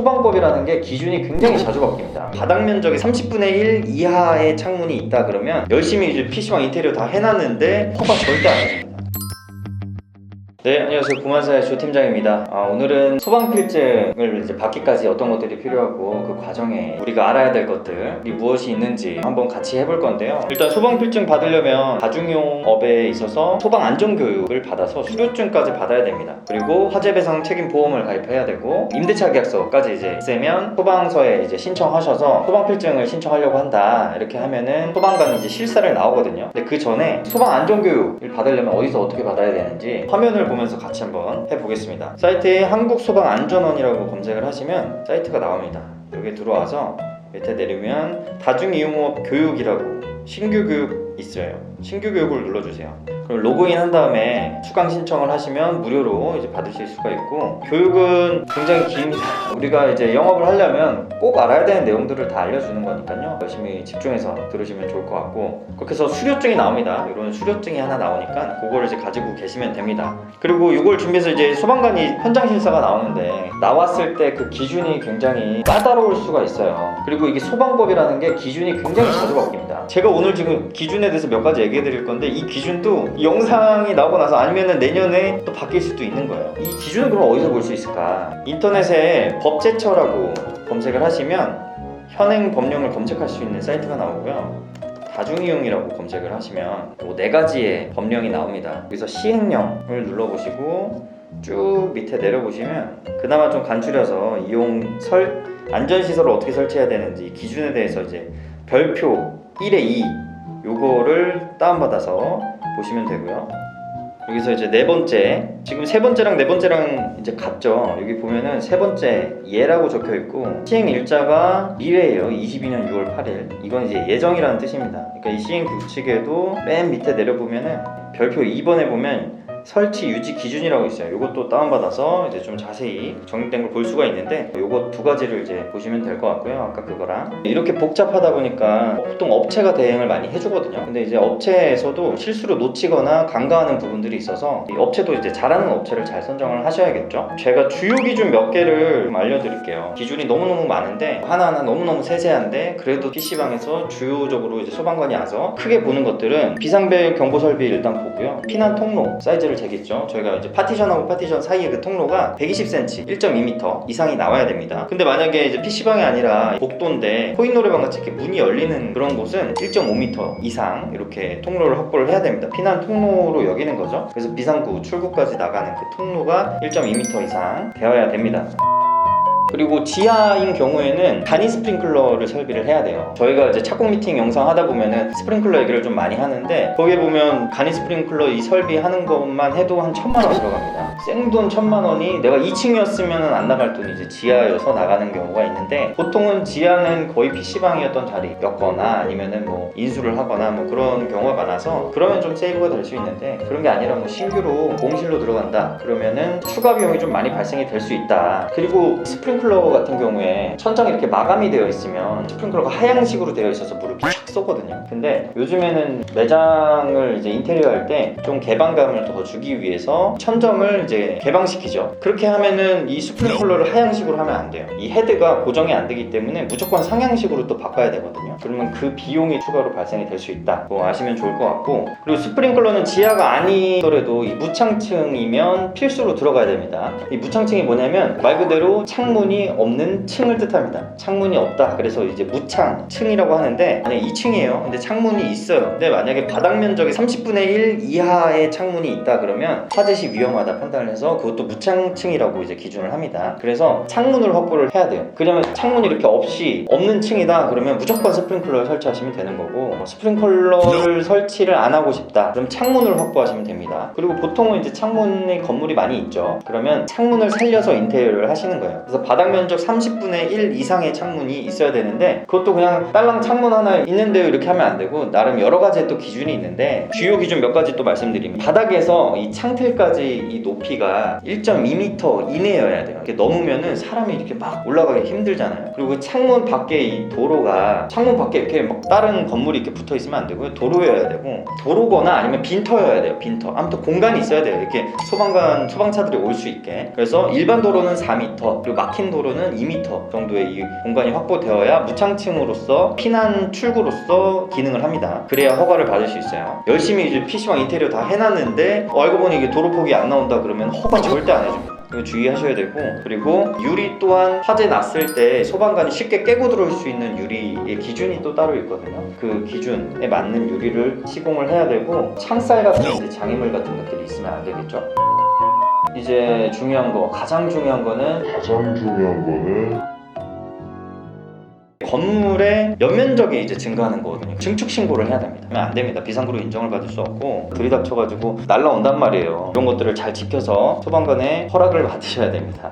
소방법이라는 게 기준이 굉장히 자주 바뀝니다. 바닥 면적이 30분의 1 이하의 창문이 있다 그러면 열심히 이제 PC방 인테리어 다 해놨는데 허가 절대 안 해줍니다. 네, 안녕하세요. 구만사의 조 팀장입니다. 오늘은 소방필증을 이제 받기까지 어떤 것들이 필요하고 그 과정에 우리가 알아야 될 것들이 무엇이 있는지 한번 같이 해볼 건데요. 일단 소방필증 받으려면 다중이용업에 있어서 소방안전교육을 받아서 수료증까지 받아야 됩니다. 그리고 화재배상 책임보험을 가입해야 되고 임대차 계약서까지 이제 있으면 소방서에 이제 신청하셔서 소방필증을 신청하려고 한다 이렇게 하면은 소방관 이제 실사를 나오거든요. 근데 그 전에 소방안전교육을 받으려면 어디서 어떻게 받아야 되는지 화면을 보면서 같이 한번 해보겠습니다. 사이트에 한국소방안전원이라고 검색을 하시면 사이트가 나옵니다. 여기 들어와서 밑에 내리면 다중이용업 교육이라고 신규 교육 있어요. 신규 교육을 눌러주세요. 그럼 로그인 한 다음에 수강 신청을 하시면 무료로 이제 받으실 수가 있고, 교육은 굉장히 깁니다. 우리가 이제 영업을 하려면 꼭 알아야 되는 내용들을 다 알려주는 거니까요. 열심히 집중해서 들으시면 좋을 것 같고, 그렇게 해서 수료증이 나옵니다. 이런 수료증이 하나 나오니까 그걸 이제 가지고 계시면 됩니다. 그리고 이걸 준비해서 이제 소방관이 현장 실사가 나오는데 나왔을 때 그 기준이 굉장히 까다로울 수가 있어요. 그리고 이게 소방법이라는 게 기준이 굉장히 자주 바뀝니다. 제가 오늘 지금 기준에 대해서 몇 가지 얘기해 드릴 건데, 이 기준도 이 영상이 나오고 나서 아니면은 내년에 또 바뀔 수도 있는 거예요. 이 기준을 그럼 어디서 볼 수 있을까? 인터넷에 법제처라고 검색을 하시면 현행 법령을 검색할 수 있는 사이트가 나오고요. 다중이용이라고 검색을 하시면 뭐 4가지의 법령이 나옵니다. 여기서 시행령을 눌러보시고 쭉 밑에 내려보시면 그나마 좀 간추려서 안전시설을 어떻게 설치해야 되는지 기준에 대해서 이제 별표 1에 2 요거를 다운받아서 보시면 되고요. 여기서 이제 4번째, 지금 3번째랑 4번째랑 이제 같죠. 여기 보면은 3번째 예라고 적혀 있고 시행 일자가 미래예요. 22년 6월 8일. 이건 이제 예정이라는 뜻입니다. 그러니까 이 시행 규칙에도 맨 밑에 내려보면은 별표 2번에 보면 설치 유지 기준이라고 있어요. 이것도 다운받아서 이제 좀 자세히 정립된 걸 볼 수가 있는데, 요거 2가지를 이제 보시면 될 것 같고요. 아까 그거랑 이렇게 복잡하다 보니까 보통 업체가 대행을 많이 해주거든요. 근데 이제 업체에서도 실수로 놓치거나 간과하는 부분들이 있어서 이 업체도 이제 잘하는 업체를 잘 선정을 하셔야겠죠. 제가 주요 기준 몇 개를 좀 알려드릴게요. 기준이 너무너무 많은데 하나하나 너무너무 세세한데, 그래도 PC방에서 주요적으로 이제 소방관이 와서 크게 보는 것들은 비상벨 경보 설비 일단 보고요. 피난 통로 사이즈를 재겠죠. 저희가 이제 파티션하고 파티션 사이에 그 통로가 120cm, 1.2m 이상이 나와야 됩니다. 근데 만약에 이제 PC방이 아니라 복도인데 코인 노래방 같이 이렇게 문이 열리는 그런 곳은 1.5m 이상 이렇게 통로를 확보를 해야 됩니다. 피난 통로로 여기는 거죠. 그래서 비상구 출구까지 나가는 그 통로가 1.2m 이상 되어야 됩니다. 그리고 지하인 경우에는 단위 스프링클러를 설비를 해야 돼요. 저희가 이제 착공 미팅 영상 하다 보면은 스프링클러 얘기를 좀 많이 하는데, 거기에 보면 단위 스프링클러 이 설비 하는 것만 해도 한 1,000만 원 들어갑니다. 생돈 1,000만 원이 내가 2층이었으면 안 나갈 돈이 이제 지하여서 나가는 경우가 있는데, 보통은 지하는 거의 PC방이었던 자리였거나 아니면은 뭐 인수를 하거나 뭐 그런 경우가 많아서 그러면 좀 세이브가 될 수 있는데, 그런 게 아니라 뭐 신규로 공실로 들어간다 그러면은 추가 비용이 좀 많이 발생이 될 수 있다. 그리고 스프링클러 같은 경우에 천장이 이렇게 마감이 되어 있으면 스프링클러가 하향식으로 되어 있어서 물을 쫙 쏘거든요. 근데 요즘에는 매장을 이제 인테리어 할 때 좀 개방감을 더 주기 위해서 천정을 이제 개방시키죠. 그렇게 하면은 이 스프링클러를 하향식으로 하면 안 돼요. 이 헤드가 고정이 안 되기 때문에 무조건 상향식으로 또 바꿔야 되거든요. 그러면 그 비용이 추가로 발생이 될 수 있다. 뭐 아시면 좋을 것 같고, 그리고 스프링클러는 지하가 아니더라도 이 무창층이면 필수로 들어가야 됩니다. 이 무창층이 뭐냐면 말 그대로 창문이 없는 층을 뜻합니다. 창문이 없다 그래서 이제 무창층이라고 하는데, 만약에 2층이에요 근데 창문이 있어요. 근데 만약에 바닥 면적이 30분의 1 이하의 창문이 있다 그러면 화재 시 위험하다 판단을 해서 그것도 무창층이라고 이제 기준을 합니다. 그래서 창문을 확보를 해야 돼요. 그러면 창문이 이렇게 없는 층이다 그러면 무조건 스프링클러를 설치하시면 되는 거고, 스프링클러를 설치를 안 하고 싶다 그럼 창문을 확보하시면 됩니다. 그리고 보통은 이제 창문에 건물이 많이 있죠. 그러면 창문을 살려서 인테리어를 하시는 거예요. 그래서 바닥 면적 30분의 1 이상의 창문이 있어야 되는데, 그것도 그냥 딸랑 창문 하나 있는데요 이렇게 하면 안 되고 나름 여러 가지의 또 기준이 있는데, 주요 기준 몇 가지 또 말씀드립니다. 바닥에서 이 창틀까지 이 높이가 1.2m 이내여야 돼요. 이렇게 넘으면은 사람이 이렇게 막 올라가기 힘들잖아요. 그리고 창문 밖에 이 도로가, 창문 밖에 이렇게 막 다른 건물이 이렇게 붙어 있으면 안 되고요. 도로여야 되고, 도로거나 아니면 빈터여야 돼요. 빈터. 아무튼 공간이 있어야 돼요. 이렇게 소방차들이 올 수 있게. 그래서 일반 도로는 4m, 그리고 막힌 평행 도로는 2m 정도의 이 공간이 확보되어야 무창층으로서 피난 출구로서 기능을 합니다. 그래야 허가를 받을 수 있어요. 열심히 이제 PC방 인테리어 다 해놨는데 알고 보니 이게 도로폭이 안 나온다 그러면 허가 절대 안 해줍니다. 이거 주의하셔야 되고, 그리고 유리 또한 화재 났을 때 소방관이 쉽게 깨고 들어올 수 있는 유리의 기준이 또 따로 있거든요. 그 기준에 맞는 유리를 시공을 해야 되고, 창살 같은 이제 장애물 같은 것들이 있으면 안 되겠죠. 이제 가장 중요한 거는 건물의 연면적이 이제 증가하는 거거든요. 증축 신고를 해야 됩니다. 하면 안 됩니다. 비상구로 인정을 받을 수 없고 들이닥쳐가지고 날라온단 말이에요. 이런 것들을 잘 지켜서 소방관의 허락을 받으셔야 됩니다.